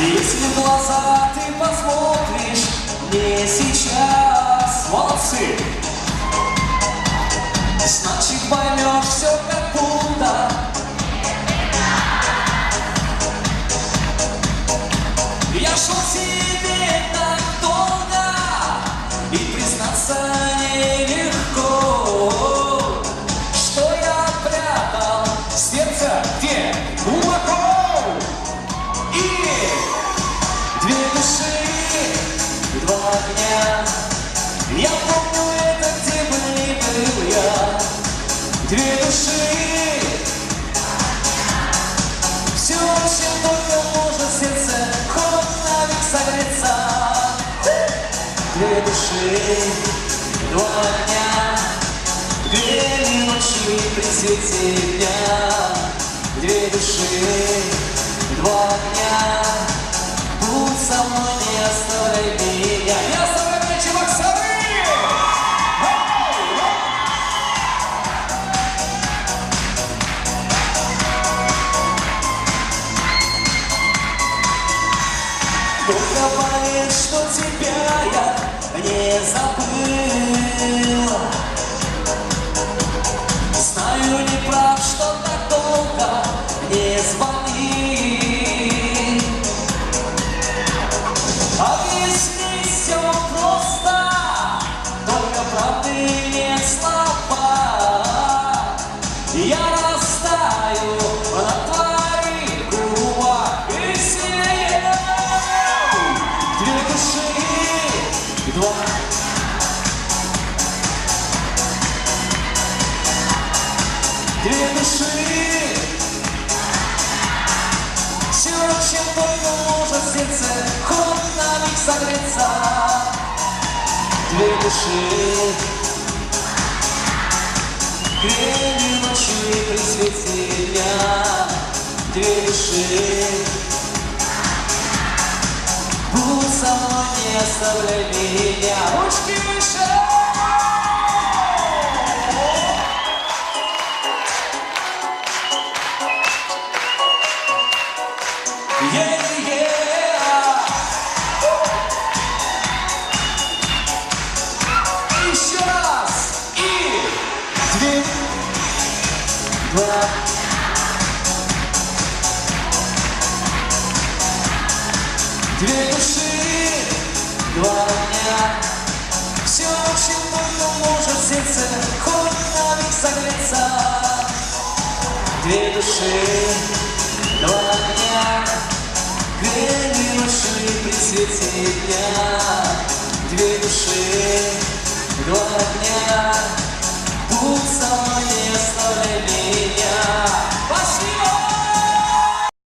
Если в глаза ты посмотришь мне сейчас, молодцы, значит поймешь все как будто. Я шел себе так долго, и признаться нелегко, что я прятал сердце где глубоко. И две души, два огня, я помню это, где бы ни был я. Две души, все, чем только может сердце хоть на миг согреться. Две души, два огня, грели ночью при свете дня. Две души, два огня, будь со мной, не оставляй меня. Не оставляй меня, Чебоксары! Только поверь, что тебя я не забыл. Знаю, не прав, что так долго не звони. Объяснить все просто, только правды не слова. Я растаю на твоих губах и сияю. Две души, два. Две души, все, чем только может сердце хоть на миг согреться. Две души, грели ночью и при свете дня. Две души, будь со мной, не оставляй меня. Ручки выше! Еще раз! И две, два. Две души, два огня, все, чем только может сердце хоть на миг согреться. Две души, два огня, грели ночью при свете дня. Две души, два огня,